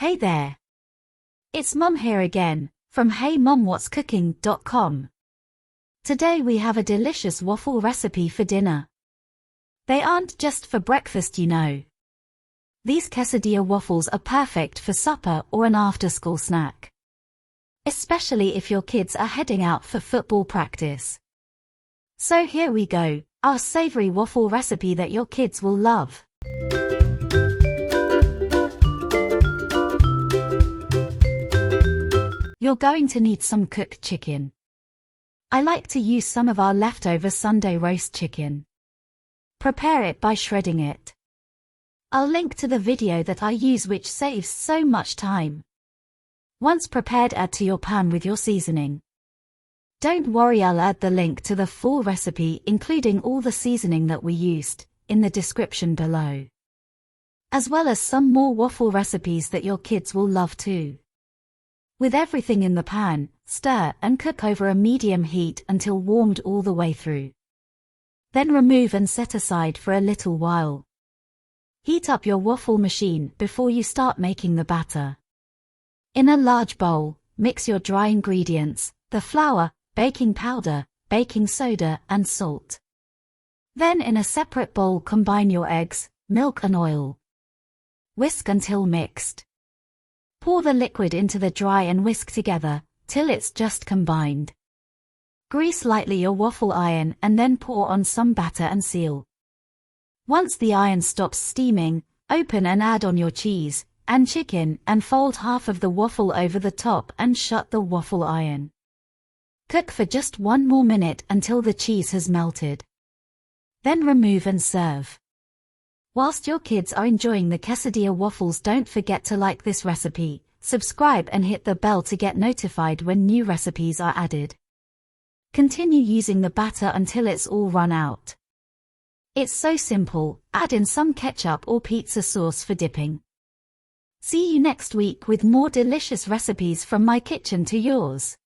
Hey there! It's Mum here again, from HeyMumWhat'sCooking.com. Today we have a delicious waffle recipe for dinner. They aren't just for breakfast, you know. These quesadilla waffles are perfect for supper or an after-school snack. Especially if your kids are heading out for football practice. So here we go, our savory waffle recipe that your kids will love. You're going to need some cooked chicken. I like to use some of our leftover Sunday roast chicken. Prepare it by shredding it. I'll link to the video that I use, which saves so much time. Once prepared, add to your pan with your seasoning. Don't worry, I'll add the link to the full recipe, including all the seasoning that we used, in the description below. As well as some more waffle recipes that your kids will love too. With everything in the pan, stir and cook over a medium heat until warmed all the way through. Then remove and set aside for a little while. Heat up your waffle machine before you start making the batter. In a large bowl, mix your dry ingredients, the flour, baking powder, baking soda, and salt. Then in a separate bowl combine your eggs, milk and oil. Whisk until mixed. Pour the liquid into the dry and whisk together, till it's just combined. Grease lightly your waffle iron and then pour on some batter and seal. Once the iron stops steaming, open and add on your cheese and chicken and fold half of the waffle over the top and shut the waffle iron. Cook for just 1 more minute until the cheese has melted. Then remove and serve. Whilst your kids are enjoying the quesadilla waffles, don't forget to like this recipe, subscribe and hit the bell to get notified when new recipes are added. Continue using the batter until it's all run out. It's so simple, add in some ketchup or pizza sauce for dipping. See you next week with more delicious recipes from my kitchen to yours.